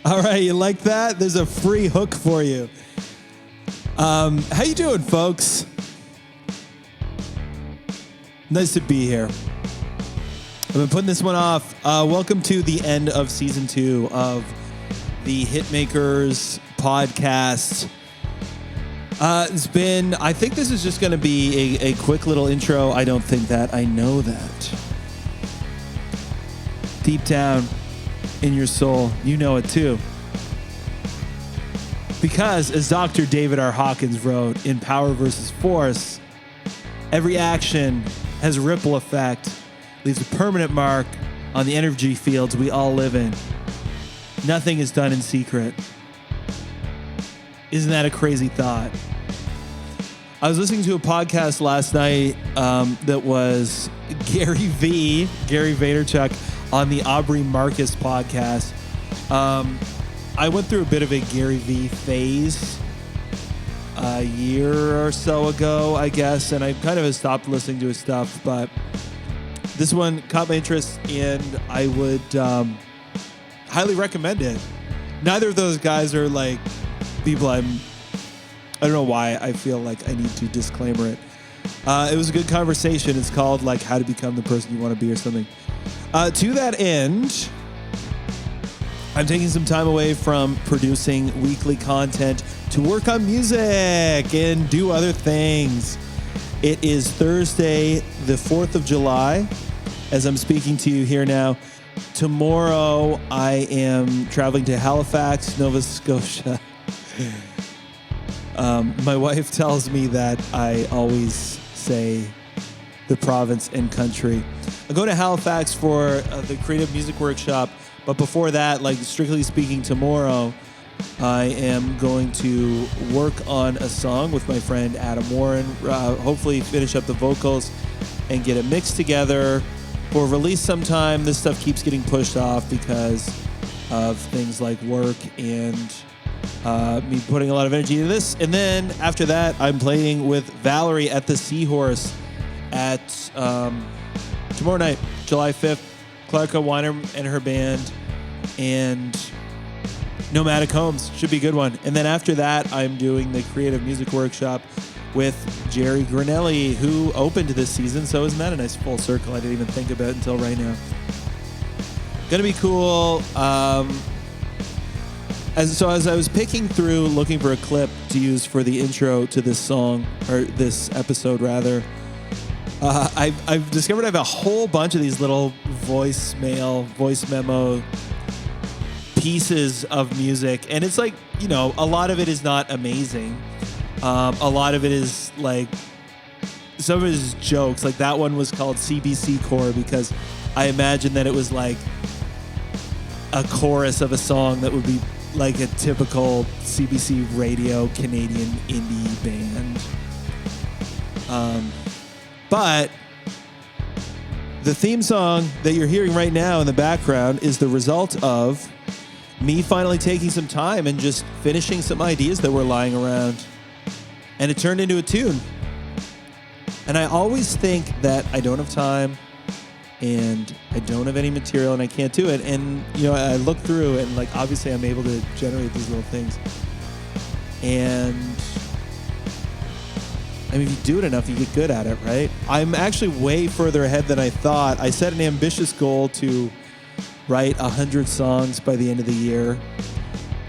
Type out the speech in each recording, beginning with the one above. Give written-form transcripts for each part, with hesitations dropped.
All right, you like that? There's a free hook for you. How you doing, folks? Nice to be here. I've been putting this one off. Welcome to the end of season 2 of the Hitmakers podcast. It's been, I think this is just going to be a quick little intro. I don't think that. I know that. Deep down in your soul, you know it too. Because, as Dr. David R. Hawkins wrote in Power versus Force, every action has a ripple effect, leaves a permanent mark on the energy fields we all live in. Nothing is done in secret. Isn't that a crazy thought? I was listening to a podcast last night that was Gary Vaynerchuk on the Aubrey Marcus podcast. I went through a bit of a Gary V phase a year or so ago, I guess, and I kind of stopped listening to his stuff, but this one caught my interest, and I would highly recommend it. Neither of those guys are like people I don't know why I feel like I need to disclaimer it. It was a good conversation. It's called like How to Become the Person You Want to Be or something. To that end, I'm taking some time away from producing weekly content to work on music and do other things. It is Thursday, the 4th of July, as I'm speaking to you here now. Tomorrow, I am traveling to Halifax, Nova Scotia. My wife tells me that I always say the province and country. I'm going to Halifax for the Creative Music Workshop, but before that, like strictly speaking, tomorrow, I am going to work on a song with my friend Adam Warren, hopefully finish up the vocals and get it mixed together for release sometime. This stuff keeps getting pushed off because of things like work and me putting a lot of energy into this. And then after that, I'm playing with Valerie at the Seahorse at tomorrow night, July 5th. Clarka Weiner and her band, and Nomadic Homes. Should be a good one. And then after that, I'm doing the Creative Music Workshop with Jerry Granelli, who opened this season. So isn't that a nice full circle I didn't even think about until right now. Gonna be cool. As I was picking through, looking for a clip to use for the intro to this song, or this episode rather, I've discovered I have a whole bunch of these little voice memo pieces of music. And it's like, you know, a lot of it is not amazing. A lot of it is like, some of it is jokes. Like that one was called CBC Core because I imagined that it was like a chorus of a song that would be like a typical CBC radio Canadian indie band. But the theme song that you're hearing right now in the background is the result of me finally taking some time and just finishing some ideas that were lying around. And it turned into a tune. And I always think that I don't have time and I don't have any material and I can't do it. And, you know, I look through and like, obviously I'm able to generate these little things. And I mean, if you do it enough, you get good at it, right? I'm actually way further ahead than I thought. I set an ambitious goal to write 100 songs by the end of the year.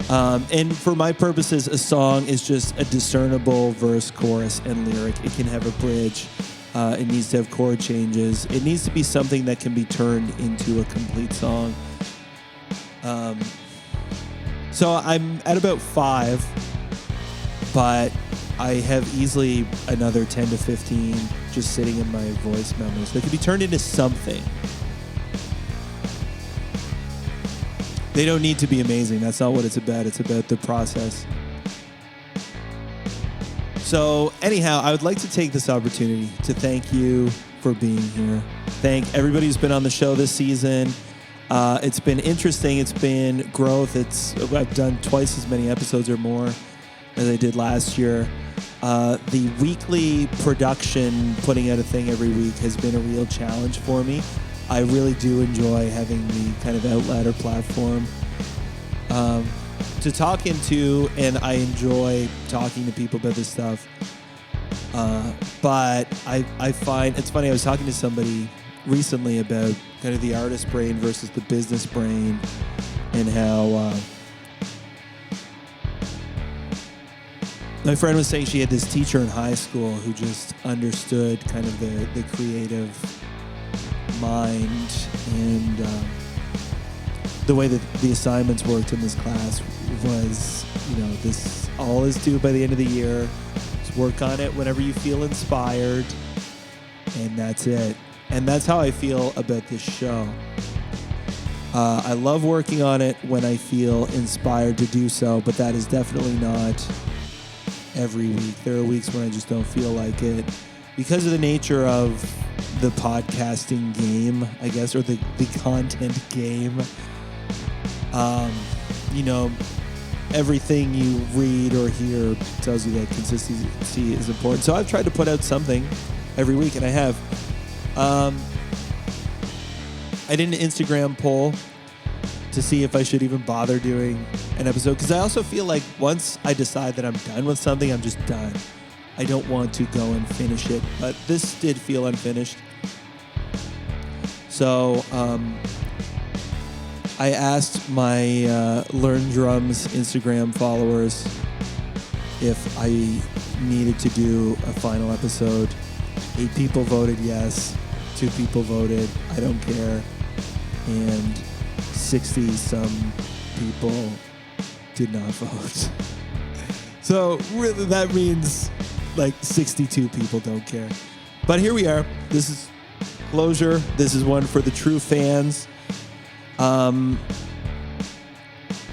And for my purposes, a song is just a discernible verse, chorus, and lyric. It can have a bridge. It needs to have chord changes. It needs to be something that can be turned into a complete song. So I'm at about 5, but I have easily another 10 to 15 just sitting in my voice memos that could be turned into something. They don't need to be amazing. That's not what it's about. It's about the process. So anyhow, I would like to take this opportunity to thank you for being here. Thank everybody who's been on the show this season. It's been interesting. It's been growth. I've done twice as many episodes or more as I did last year. The weekly production, putting out a thing every week, has been a real challenge for me. I really do enjoy having the kind of outlet or platform to talk into, and I enjoy talking to people about this stuff. But I find, it's funny, I was talking to somebody recently about kind of the artist brain versus the business brain, and how my friend was saying she had this teacher in high school who just understood kind of the creative mind, and the way that the assignments worked in this class was, this all is due by the end of the year. Just work on it whenever you feel inspired, and that's it. And that's how I feel about this show. I love working on it when I feel inspired to do so, but that is definitely not every week. There are weeks when I just don't feel like it because of the nature of the podcasting game, I guess, or the content game. Everything you read or hear tells you that consistency is important. So I've tried to put out something every week, and I have. I did an Instagram poll to see if I should even bother doing an episode, because I also feel like once I decide that I'm done with something, I'm just done. I don't want to go and finish it, but this did feel unfinished. So I asked my Learn Drums Instagram followers if I needed to do a final episode. 8 people voted yes, 2 people voted I don't care, and 60-some people did not vote. So really that means like 62 people don't care. But here we are. This is closure. This is one for the true fans.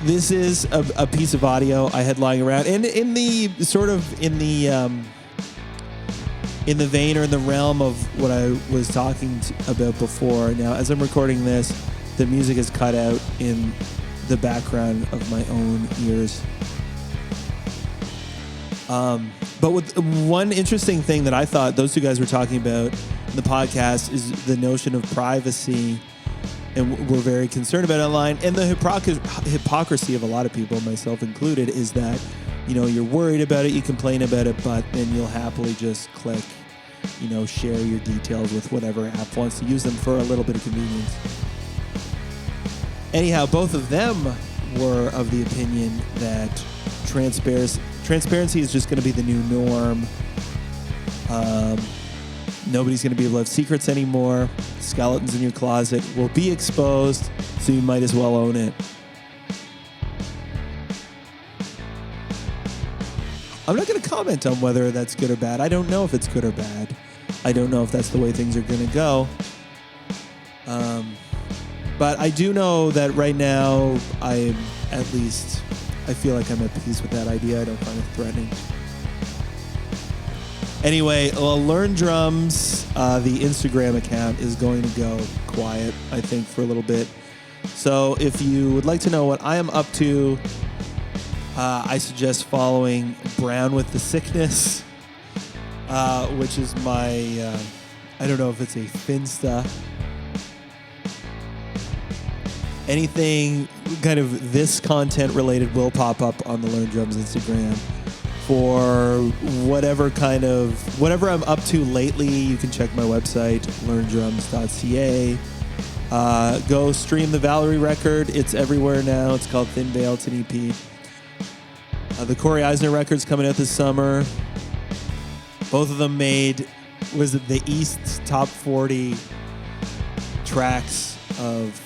This is a piece of audio I had lying around, and in the vein or in the realm of what I was talking about before. Now, as I'm recording this, the music is cut out in the background of my own ears. But with one interesting thing that I thought those two guys were talking about in the podcast is the notion of privacy, and we're very concerned about online. And the hypocrisy of a lot of people, myself included, is that, you're worried about it, you complain about it, but then you'll happily just click, share your details with whatever app wants to use them for a little bit of convenience. Anyhow, both of them were of the opinion that transparency is just going to be the new norm. Nobody's going to be able to have secrets anymore. Skeletons in your closet will be exposed, so you might as well own it. I'm not going to comment on whether that's good or bad. I don't know if it's good or bad. I don't know if that's the way things are going to go. But I do know that right now, I feel like I'm at peace with that idea. I don't find it threatening. Anyway, Learn Drums, the Instagram account, is going to go quiet, I think, for a little bit. So if you would like to know what I am up to, I suggest following Brown with the Sickness, which is my, I don't know if it's a Finsta. Anything kind of this content related will pop up on the Learn Drums Instagram. For whatever I'm up to lately, you can check my website, learndrums.ca. Go stream the Valerie record. It's everywhere now. It's called Thin Veil. It's an EP. The Corey Eisner record's coming out this summer. Both of them made, the East's top 40 tracks of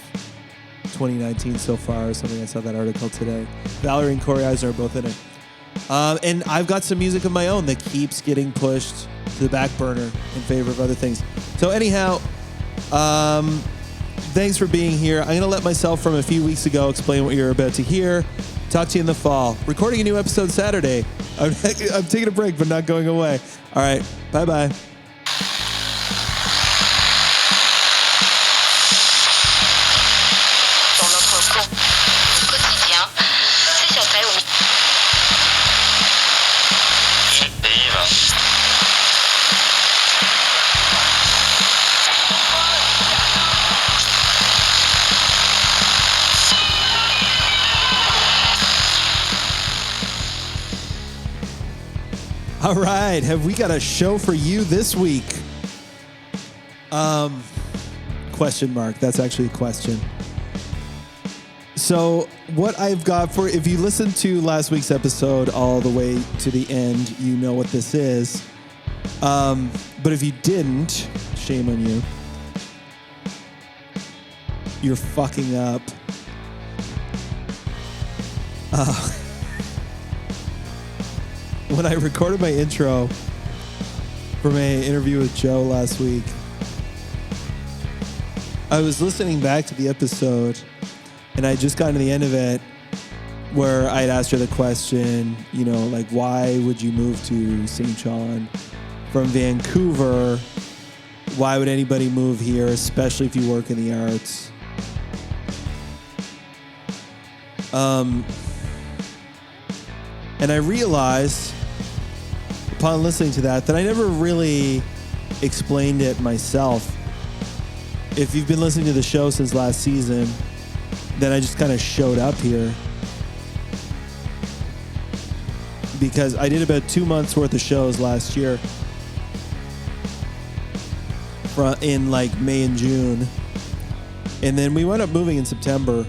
2019 so far, or something. I saw that article today. Valerie and Corey Eisner are both in it. And I've got some music of my own that keeps getting pushed to the back burner in favor of other things. So anyhow, Thanks for being here. I'm going to let myself from a few weeks ago explain what you're about to hear. Talk to you in the fall. Recording a new episode Saturday. I'm taking a break, but not going away. All right. Bye-bye. All right, have we got a show for you this week? Question mark. That's actually a question. So what I've got for, if you listened to last week's episode all the way to the end, you know what this is. But if you didn't, shame on you. You're fucking up. When I recorded my intro for my interview with Joe last week, I was listening back to the episode and I just got to the end of it where I'd asked her the question, you know, like, why would you move to St. John from Vancouver? Why would anybody move here, especially if you work in the arts? And I realized upon listening to that I never really explained it myself. If you've been listening to the show since last season, then I just kind of showed up here because I did about 2 months worth of shows last year in like May and June. And then we wound up moving in September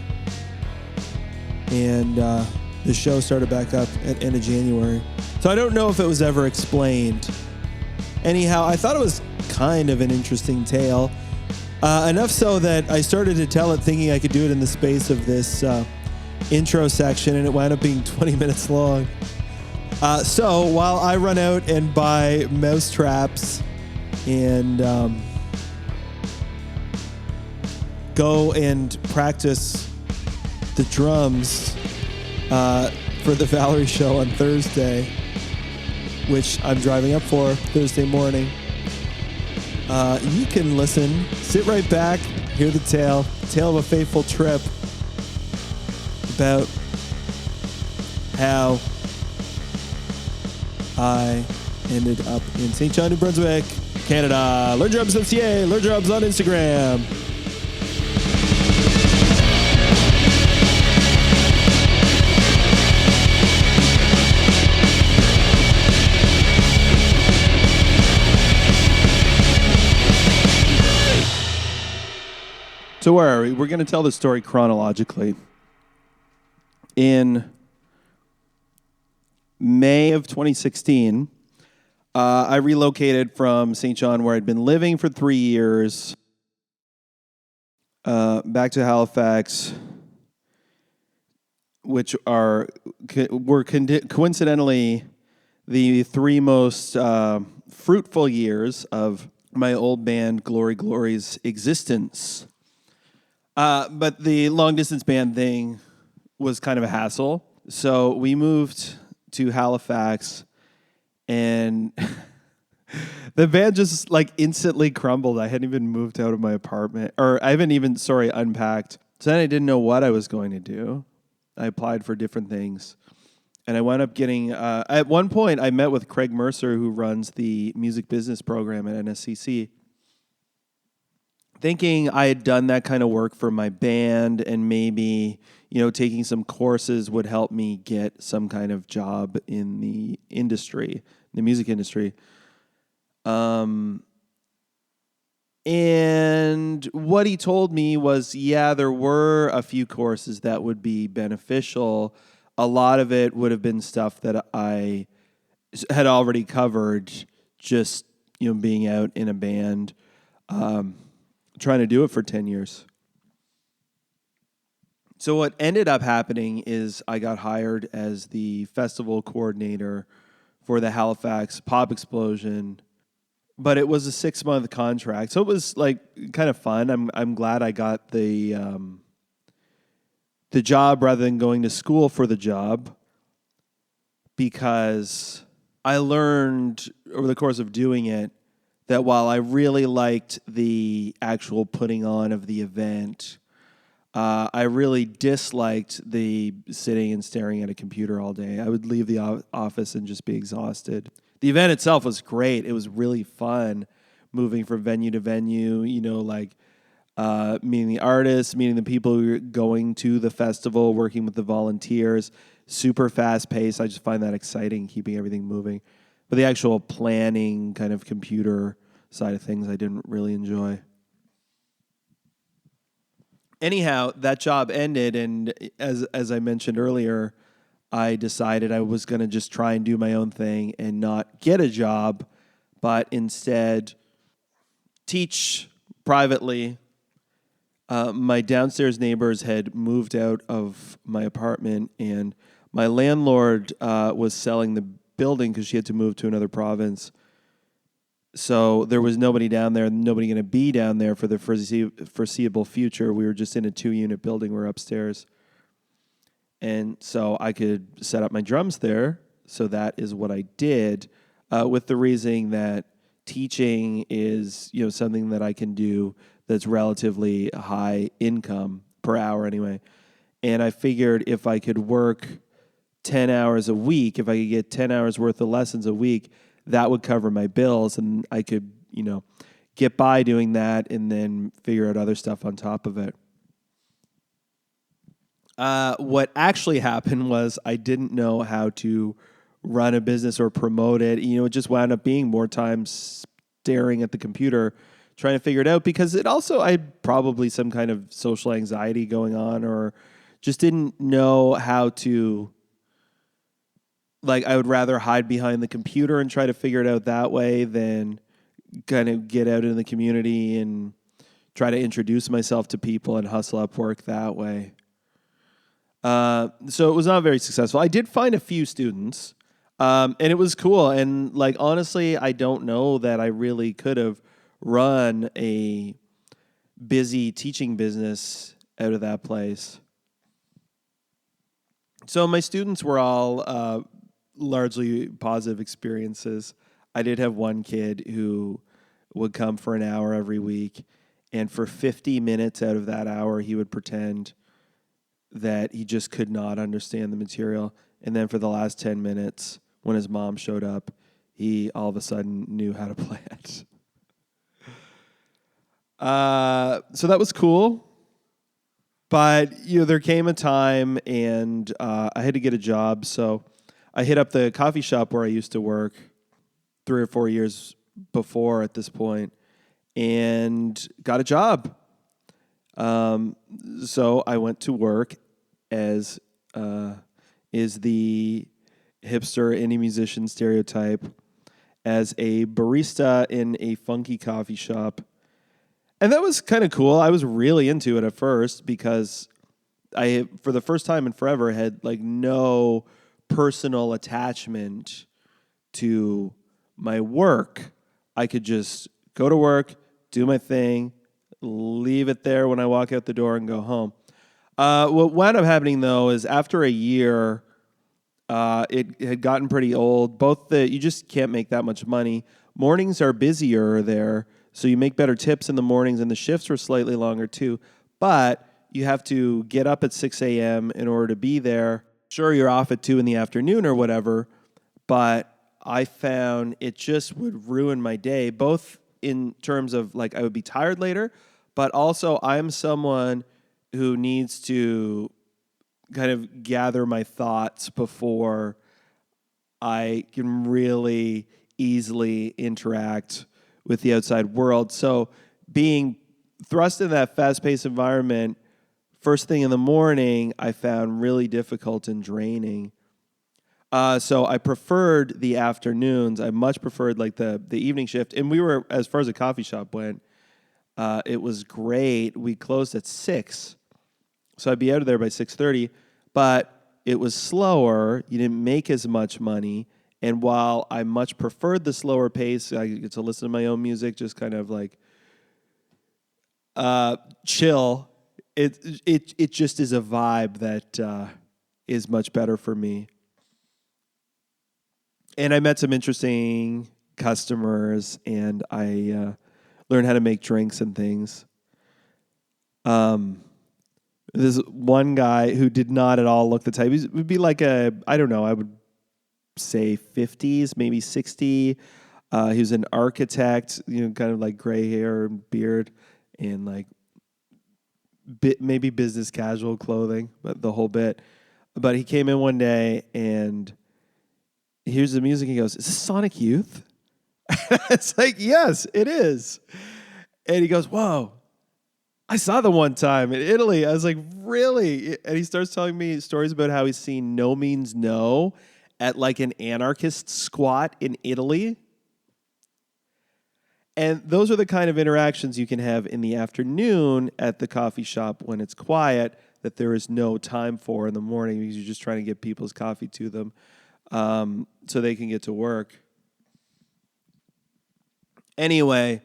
and the show started back up at end of January. So I don't know if it was ever explained. Anyhow, I thought it was kind of an interesting tale. Enough so that I started to tell it thinking I could do it in the space of this intro section, and it wound up being 20 minutes long. So while I run out and buy mouse traps and go and practice the drums for the Valerie show on Thursday, which I'm driving up for Thursday morning, you can listen, sit right back, hear the tale of a fateful trip about how I ended up in St. John, New Brunswick, Canada. LearnDrums.ca, Learn Drums on Instagram. So where are we? We're going to tell the story chronologically. In May of 2016, I relocated from St. John, where I'd been living for 3 years, back to Halifax, which were coincidentally the 3 most fruitful years of my old band Glory Glory's existence. But the long-distance band thing was kind of a hassle. So we moved to Halifax, and the band just, like, instantly crumbled. I hadn't even moved out of my apartment. Or I haven't even, unpacked. So then I didn't know what I was going to do. I applied for different things. And I wound up getting... at one point, I met with Craig Mercer, who runs the music business program at NSCC, thinking I had done that kind of work for my band and maybe, you know, taking some courses would help me get some kind of job in the industry, the music industry. And what he told me was, yeah, there were a few courses that would be beneficial. A lot of it would have been stuff that I had already covered, just, you know, being out in a band, trying to do it for 10 years. So what ended up happening is I got hired as the festival coordinator for the Halifax Pop Explosion but it was a 6-month contract, so it was like kind of fun. I'm glad I got the job rather than going to school for the job, because I learned over the course of doing it that while I really liked the actual putting on of the event, I really disliked the sitting and staring at a computer all day. I would leave the office and just be exhausted. The event itself was great. It was really fun moving from venue to venue, meeting the artists, meeting the people who are going to the festival, working with the volunteers. Super fast paced. I just find that exciting, keeping everything moving. But the actual planning kind of computer side of things, I didn't really enjoy. Anyhow, that job ended, and as I mentioned earlier, I decided I was going to just try and do my own thing and not get a job, but instead teach privately. My downstairs neighbors had moved out of my apartment, and my landlord was selling the building because she had to move to another province. So there was nobody down there, nobody going to be down there for the foreseeable future. We were just in a 2-unit building. We're upstairs. And so I could set up my drums there. So that is what I did, with the reasoning that teaching is, something that I can do that's relatively high income per hour anyway. And I figured if I could work 10 hours a week, if I could get 10 hours worth of lessons a week, that would cover my bills, and I could, get by doing that and then figure out other stuff on top of it. What actually happened was I didn't know how to run a business or promote it. It just wound up being more time staring at the computer, trying to figure it out, because I had probably some kind of social anxiety going on, or just didn't know how to, I would rather hide behind the computer and try to figure it out that way than kind of get out in the community and try to introduce myself to people and hustle up work that way. So it was not very successful. I did find a few students, and it was cool. And honestly, I don't know that I really could have run a busy teaching business out of that place. So my students were all largely positive experiences. I did have one kid who would come for an hour every week, and for 50 minutes out of that hour, he would pretend that he just could not understand the material. And then for the last 10 minutes, when his mom showed up, he all of a sudden knew how to play it. So that was cool. But, there came a time, and I had to get a job, so I hit up the coffee shop where I used to work 3 or 4 years before at this point, and got a job. So I went to work as is the hipster indie musician stereotype, as a barista in a funky coffee shop. And that was kind of cool. I was really into it at first because I, for the first time in forever, had no personal attachment to my work. I could just go to work, do my thing, leave it there when I walk out the door and go home. What wound up happening, though, is after a year, it had gotten pretty old. You just can't make that much money. Mornings are busier there, so you make better tips in the mornings, and the shifts were slightly longer too. But you have to get up at 6 a.m. in order to be there. Sure, you're off at 2 in the afternoon or whatever, but I found it just would ruin my day, both in terms of I would be tired later, but also I'm someone who needs to kind of gather my thoughts before I can really easily interact with the outside world. So being thrust in that fast-paced environment first thing in the morning, I found really difficult and draining. So I preferred the afternoons. I much preferred the evening shift. And we were, as far as the coffee shop went, it was great. We closed at 6. So I'd be out of there by 6:30. But it was slower. You didn't make as much money. And while I much preferred the slower pace, I get to listen to my own music, just kind of like chill. It just is a vibe that is much better for me. And I met some interesting customers, and I learned how to make drinks and things. There's one guy who did not at all look the type. He would be like I would say 50s, maybe 60. He was an architect, kind of like gray hair and beard and like maybe business casual clothing, but the whole bit. But he came in one day and here's the music. He goes, "Is this Sonic Youth?" It's like, yes, it is. And he goes, "Whoa, I saw them one time in Italy." I was like, "Really?" And he starts telling me stories about how he's seen No Means No at like an anarchist squat in Italy. And those are the kind of interactions you can have in the afternoon at the coffee shop when it's quiet that there is no time for in the morning because you're just trying to get people's coffee to them so they can get to work. Anyway,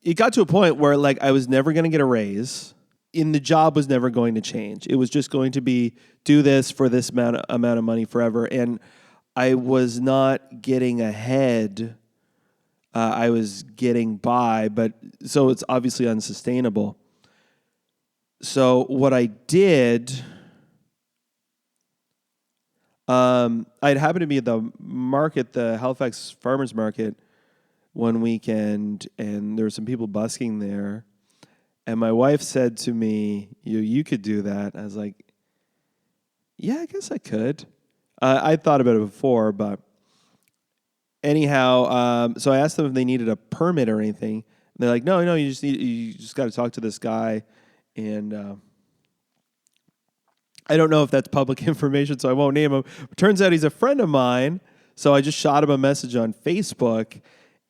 it got to a point where like I was never going to get a raise and the job was never going to change. It was just going to be do this for this amount of money forever. And I was not getting ahead. I was getting by, but so it's obviously unsustainable. So what I did, I'd happened to be at the market, the Halifax Farmers Market, one weekend, and there were some people busking there. And my wife said to me, you could do that. I was like, yeah, I guess I could. I thought about it before, but anyhow, so I asked them if they needed a permit or anything. And they're like, no, you just got to talk to this guy. And I don't know if that's public information, so I won't name him. It turns out he's a friend of mine. So I just shot him a message on Facebook.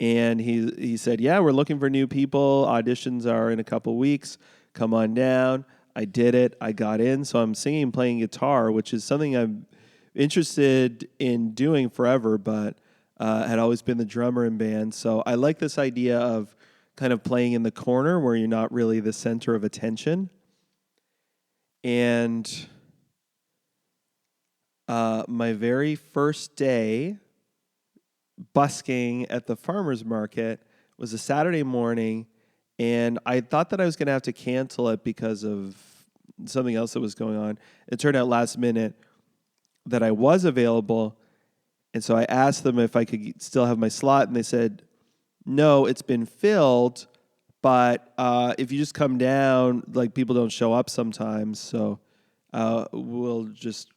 And he said, yeah, we're looking for new people. Auditions are in a couple weeks. Come on down. I did it. I got in. So I'm singing and playing guitar, which is something I'm interested in doing forever, but had always been the drummer in bands. So I like this idea of kind of playing in the corner where you're not really the center of attention. And my very first day busking at the farmer's market was a Saturday morning, and I thought that I was going to have to cancel it because of something else that was going on. It turned out last minute that I was available, and so I asked them if I could still have my slot, and they said, no, it's been filled, but if you just come down, like people don't show up sometimes, so we'll just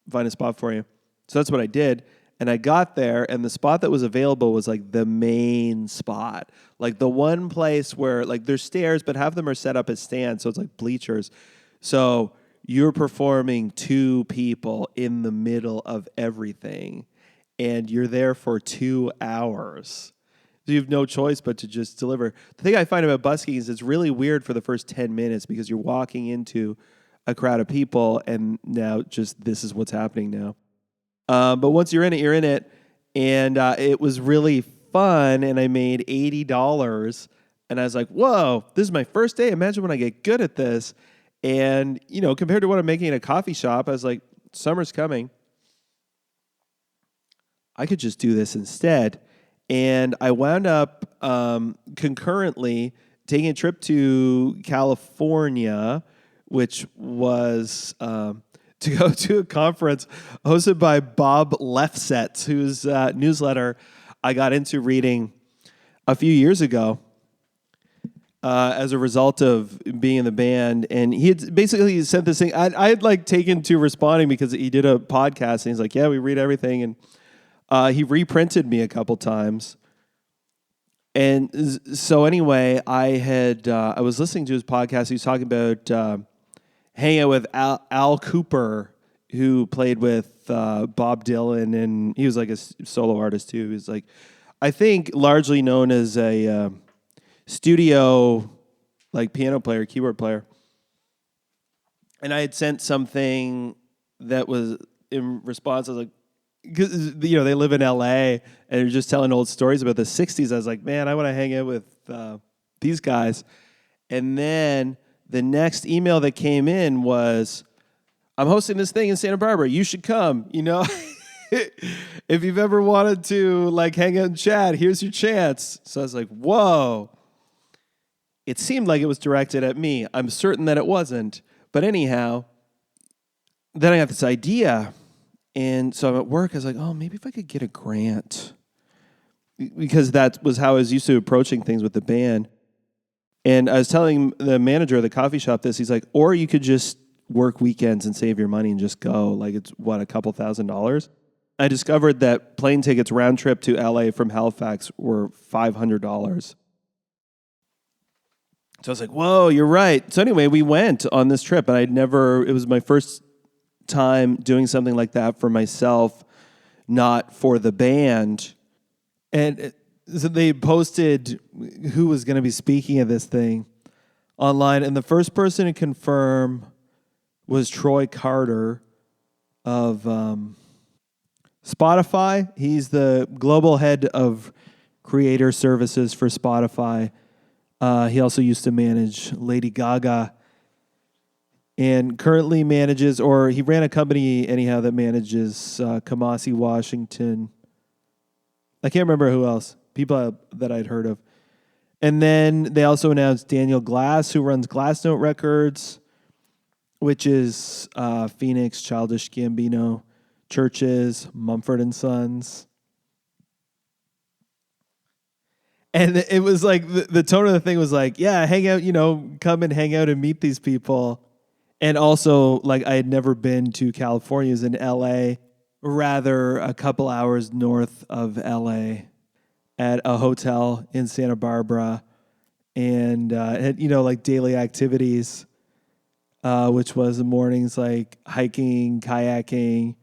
find a spot for you. So that's what I did. And I got there, and the spot that was available was like the main spot. Like the one place where like there's stairs, but half of them are set up as stands, so it's like bleachers. So you're performing two people in the middle of everything, and you're there for 2 hours. So you have no choice but to just deliver. The thing I find about busking is it's really weird for the first 10 minutes because you're walking into a crowd of people, and now just this is what's happening now. But once you're in it, you're in it. And it was really fun, and I made $80. And I was like, whoa, this is my first day. Imagine when I get good at this. And, compared to what I'm making in a coffee shop, I was like, summer's coming. I could just do this instead. And I wound up concurrently taking a trip to California, which was to go to a conference hosted by Bob Lefsetz, whose newsletter I got into reading a few years ago as a result of being in the band. And he had basically sent this thing. I had like taken to responding because he did a podcast, and he's like, yeah, we read everything. And he reprinted me a couple times. And so anyway, I was listening to his podcast. He was talking about hanging out with Al Cooper, who played with Bob Dylan, and he was like a solo artist too. He was like, I think largely known as a studio like piano player, keyboard player. And I had sent something that was in response. I was like, because they live in LA and they're just telling old stories about the 60s. I was like, man, I want to hang out with these guys. And then the next email that came in was, I'm hosting this thing in Santa Barbara. You should come. If you've ever wanted to like hang out and chat, here's your chance. So I was like, whoa. It seemed like it was directed at me. I'm certain that it wasn't. But anyhow, then I got this idea. And so I'm at work. I was like, oh, maybe if I could get a grant. Because that was how I was used to approaching things with the band. And I was telling the manager of the coffee shop this. He's like, or you could just work weekends and save your money and just go. Like, it's what, a couple $1,000s? I discovered that plane tickets round trip to LA from Halifax were $500. So I was like, whoa, you're right. So anyway, we went on this trip, and it was my first time doing something like that for myself, not for the band. And so they posted who was going to be speaking at this thing online, and the first person to confirm was Troy Carter of Spotify. He's the global head of creator services for Spotify. He also used to manage Lady Gaga and currently manages, or he ran a company anyhow that manages Kamasi Washington. I can't remember who else, people that I'd heard of. And then they also announced Daniel Glass, who runs Glassnote Records, which is Phoenix, Childish Gambino, Churches, Mumford & Sons. And it was like, the tone of the thing was like, yeah, hang out, come and hang out and meet these people. And also, like, I had never been to California. It was in LA, rather a couple hours north of LA at a hotel in Santa Barbara. And, had, like daily activities, which was the mornings like hiking, kayaking,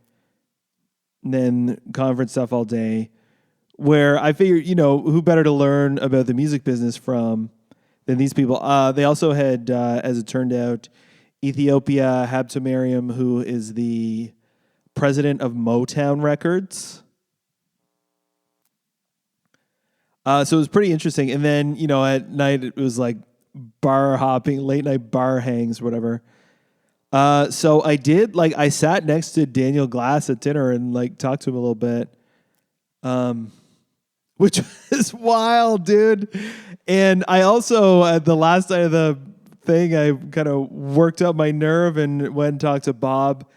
and then conference stuff all day. Where I figured, who better to learn about the music business from than these people. They also had, as it turned out, Ethiopia Habtemariam, who is the president of Motown Records. So it was pretty interesting. And then, at night it was like bar hopping, late night bar hangs, whatever. So I sat next to Daniel Glass at dinner and like talked to him a little bit. Which is wild, dude. And I also, at the last night of the thing, I kind of worked up my nerve and went and talked to Bob.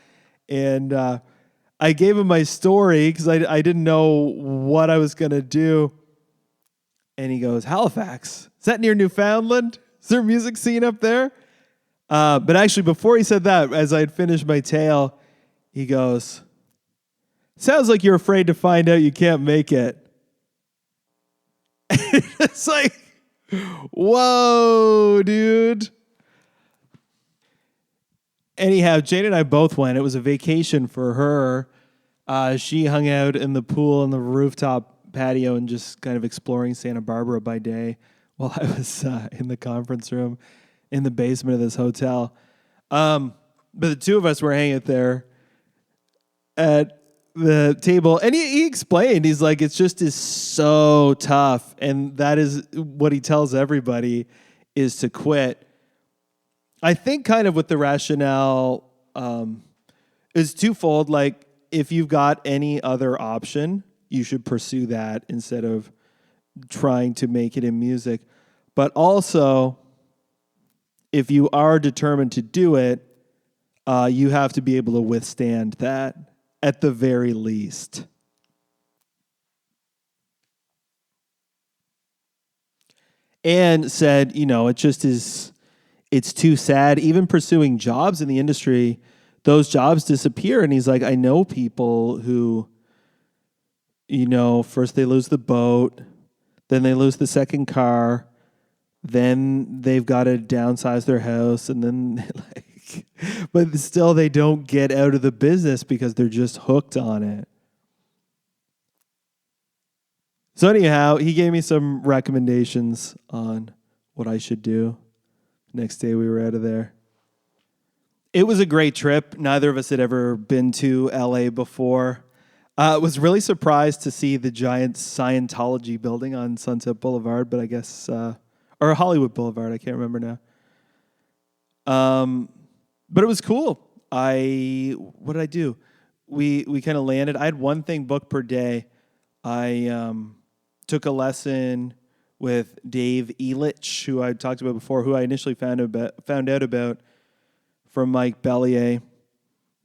And I gave him my story because I didn't know what I was going to do. And he goes, Halifax? Is that near Newfoundland? Is there a music scene up there? But actually, before he said that, as I had finished my tale, he goes, sounds like you're afraid to find out you can't make it. It's like, whoa, dude. Anyhow, Jane and I both went. It was a vacation for her. She hung out in the pool on the rooftop patio and just kind of exploring Santa Barbara by day while I was in the conference room in the basement of this hotel. But the two of us were hanging out there at the table, and he explained, he's like, it's just is so tough, and that is what he tells everybody is to quit. I think kind of with the rationale is twofold. Like, if you've got any other option, you should pursue that instead of trying to make it in music. But also, if you are determined to do it, you have to be able to withstand that at the very least. And said, it just is, it's too sad. Even pursuing jobs in the industry, those jobs disappear. And he's like, I know people who, first they lose the boat, then they lose the second car, then they've got to downsize their house, and then but still they don't get out of the business because they're just hooked on it. So anyhow, he gave me some recommendations on what I should do. Next day we were out of there. It was a great trip. Neither of us had ever been to LA before. Was really surprised to see the giant Scientology building on Sunset Boulevard, but I guess, or Hollywood Boulevard, I can't remember now. But it was cool. What did I do? We kind of landed. I had one thing booked per day. I took a lesson with Dave Elich, who I talked about before, who I initially found out about from Mike Bellier.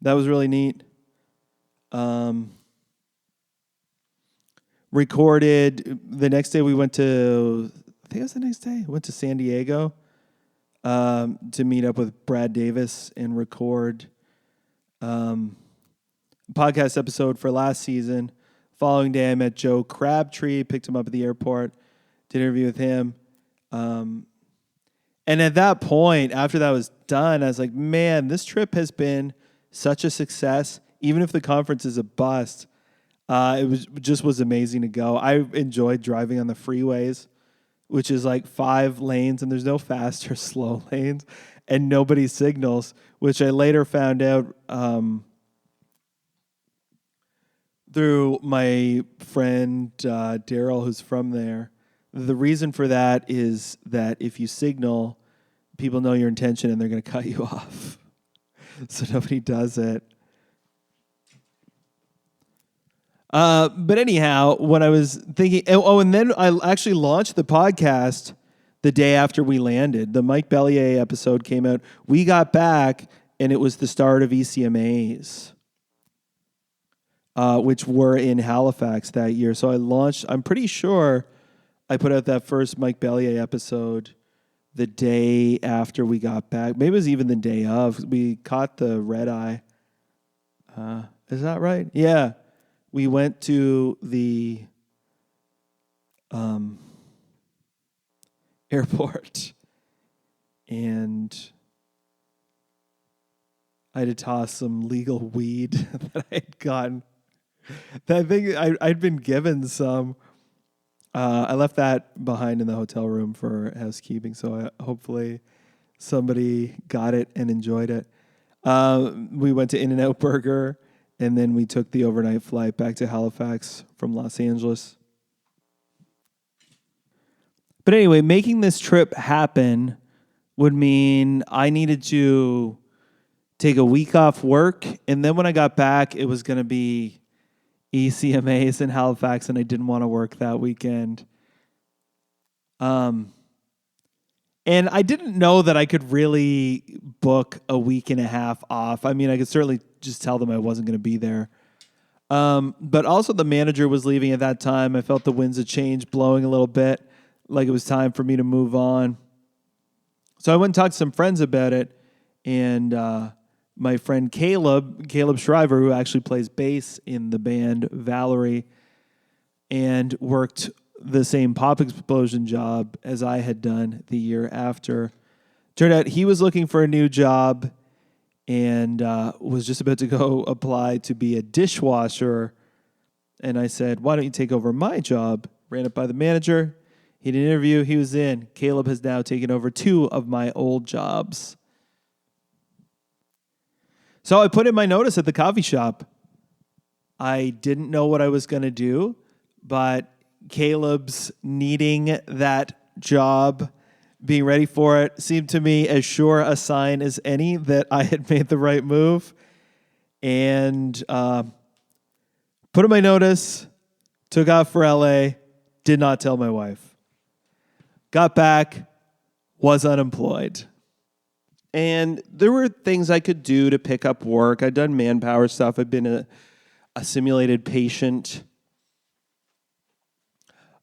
That was really neat. Recorded the next day. We went to, I think it was the next day. Went to San Diego to meet up with Brad Davis and record podcast episode for last season. Following day, I met Joe Crabtree, picked him up at the airport, did an interview with him. And at that point, after that was done, I was like, man, this trip has been such a success. Even if the conference is a bust, it was amazing to go. I enjoyed driving on the freeways, which is like 5 lanes, and there's no fast or slow lanes, and nobody signals, which I later found out through my friend Daryl, who's from there. The reason for that is that if you signal, people know your intention and they're going to cut you off. So nobody does it. But anyhow, when I was thinking, and then I actually launched the podcast the day after we landed. The Mike Bellier episode came out. We got back, and it was the start of ECMAs, which were in Halifax that year. So I launched, I'm pretty sure I put out that first Mike Bellier episode the day after we got back. Maybe it was even the day of. We caught the red eye. Is that right? Yeah. We went to the airport, and I had to toss some legal weed that I had gotten. That thing, I'd been given some. I left that behind in the hotel room for housekeeping, so hopefully somebody got it and enjoyed it. We went to In-N-Out Burger, and then we took the overnight flight back to Halifax from Los Angeles. But anyway, making this trip happen would mean I needed to take a week off work, and then when I got back, it was going to be ECMAs in Halifax, and I didn't want to work that weekend. And I didn't know that I could really book a week and a half off. I mean, I could certainly just tell them I wasn't going to be there. But also the manager was leaving at that time. I felt the winds of change blowing a little bit, like it was time for me to move on. So I went and talked to some friends about it, and my friend Caleb Shriver, who actually plays bass in the band Valerie, and worked the same Pop Explosion job as I had done the year after. Turned out he was looking for a new job and was just about to go apply to be a dishwasher. And I said, why don't you take over my job? Ran it by the manager. He did an interview. He was in. Caleb has now taken over 2 of my old jobs. So I put in my notice at the coffee shop. I didn't know what I was going to do, but Caleb's needing that job, being ready for it, seemed to me as sure a sign as any that I had made the right move. And put in my notice, took off for LA, did not tell my wife. Got back, was unemployed. And there were things I could do to pick up work. I'd done manpower stuff. I'd been a simulated patient.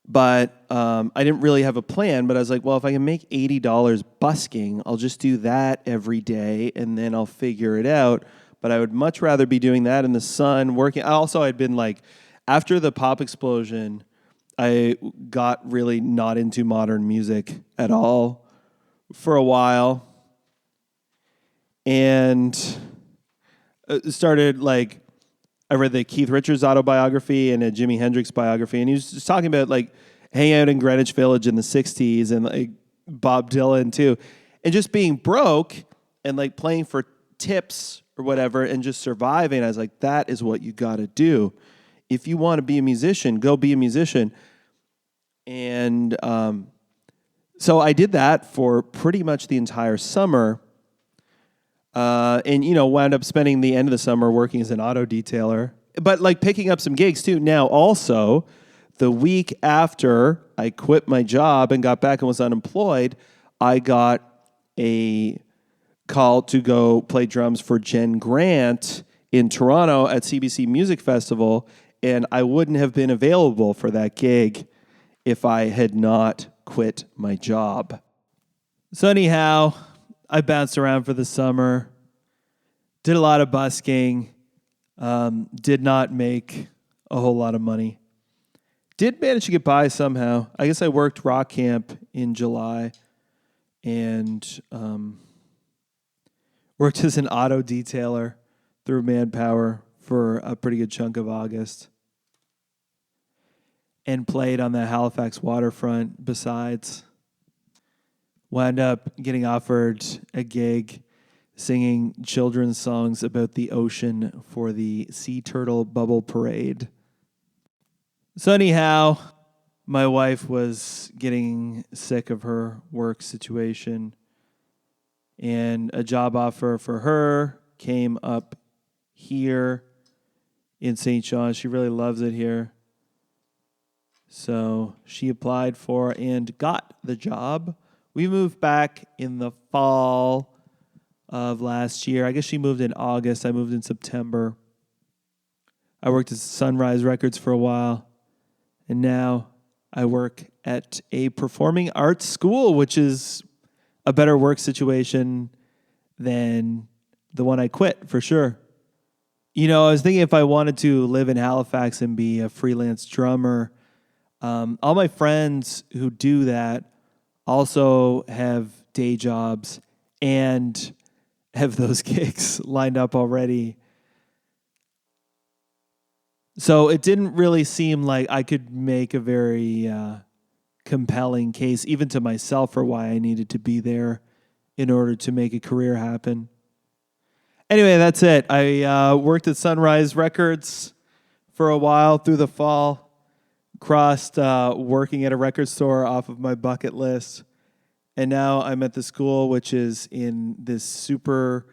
But I didn't really have a plan. But I was like, well, if I can make $80 busking, I'll just do that every day, and then I'll figure it out. But I would much rather be doing that in the sun, working. Also, I'd been like, after the Pop Explosion, I got really not into modern music at all for a while. And started like, I read the Keith Richards autobiography and a Jimi Hendrix biography, and he was just talking about like hanging out in Greenwich Village in the 60s and like Bob Dylan too, and just being broke and like playing for tips or whatever and just surviving. I was like, that is what you got to do. if you want to be a musician, go be a musician. And so I did that for pretty much the entire summer. And, wound up spending the end of the summer working as an auto detailer. But, like, picking up some gigs, too. Now, also, the week after I quit my job and got back and was unemployed, I got a call to go play drums for Jen Grant in Toronto at CBC Music Festival, and I wouldn't have been available for that gig if I had not quit my job. So anyhow, I bounced around for the summer, did a lot of busking, did not make a whole lot of money. Did manage to get by somehow. I guess I worked rock camp in July and worked as an auto detailer through Manpower for a pretty good chunk of August. And played on the Halifax waterfront besides. Wound up getting offered a gig singing children's songs about the ocean for the Sea Turtle Bubble Parade. So anyhow, my wife was getting sick of her work situation, and a job offer for her came up here in St. John. She really loves it here. So she applied for and got the job. We moved back in the fall of last year. I guess she moved in August. I moved in September. I worked at Sunrise Records for a while. And now I work at a performing arts school, which is a better work situation than the one I quit, for sure. I was thinking if I wanted to live in Halifax and be a freelance drummer, all my friends who do that also have day jobs and have those gigs lined up already. So it didn't really seem like I could make a very compelling case, even to myself, for why I needed to be there in order to make a career happen. Anyway, that's it. I worked at Sunrise Records for a while through the fall. Crossed working at a record store off of my bucket list. And now I'm at the school, which is in this super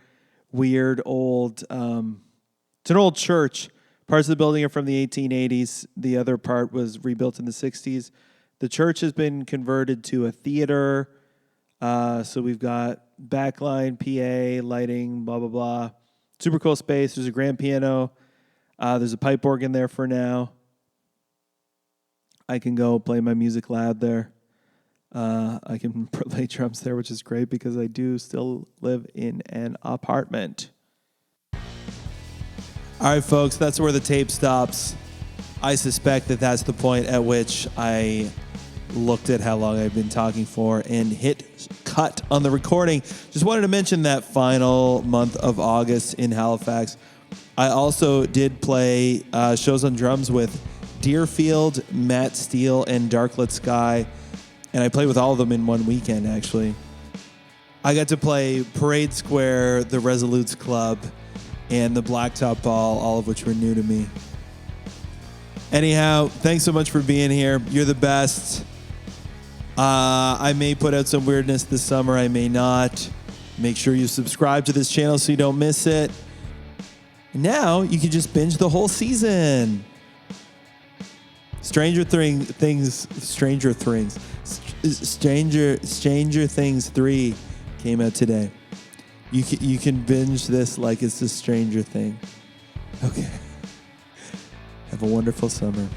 weird old, it's an old church. Parts of the building are from the 1880s. The other part was rebuilt in the 60s. The church has been converted to a theater. So we've got backline, PA, lighting, blah, blah, blah. Super cool space. There's a grand piano. There's a pipe organ there for now. I can go play my music loud there. I can play drums there, which is great because I do still live in an apartment. All right, folks, that's where the tape stops. I suspect that that's the point at which I looked at how long I've been talking for and hit cut on the recording. Just wanted to mention that final month of August in Halifax. I also did play shows on drums with Deerfield, Matt Steele, and Darklit Sky. And I played with all of them in one weekend, actually. I got to play Parade Square, the Resolutes Club, and the Blacktop Ball, all of which were new to me. Anyhow, thanks so much for being here. You're the best. I may put out some weirdness this summer. I may not. Make sure you subscribe to this channel so you don't miss it. And now you can just binge the whole season. Stranger Things 3 came out today. You can binge this like it's a Stranger Thing. Okay. Have a wonderful summer.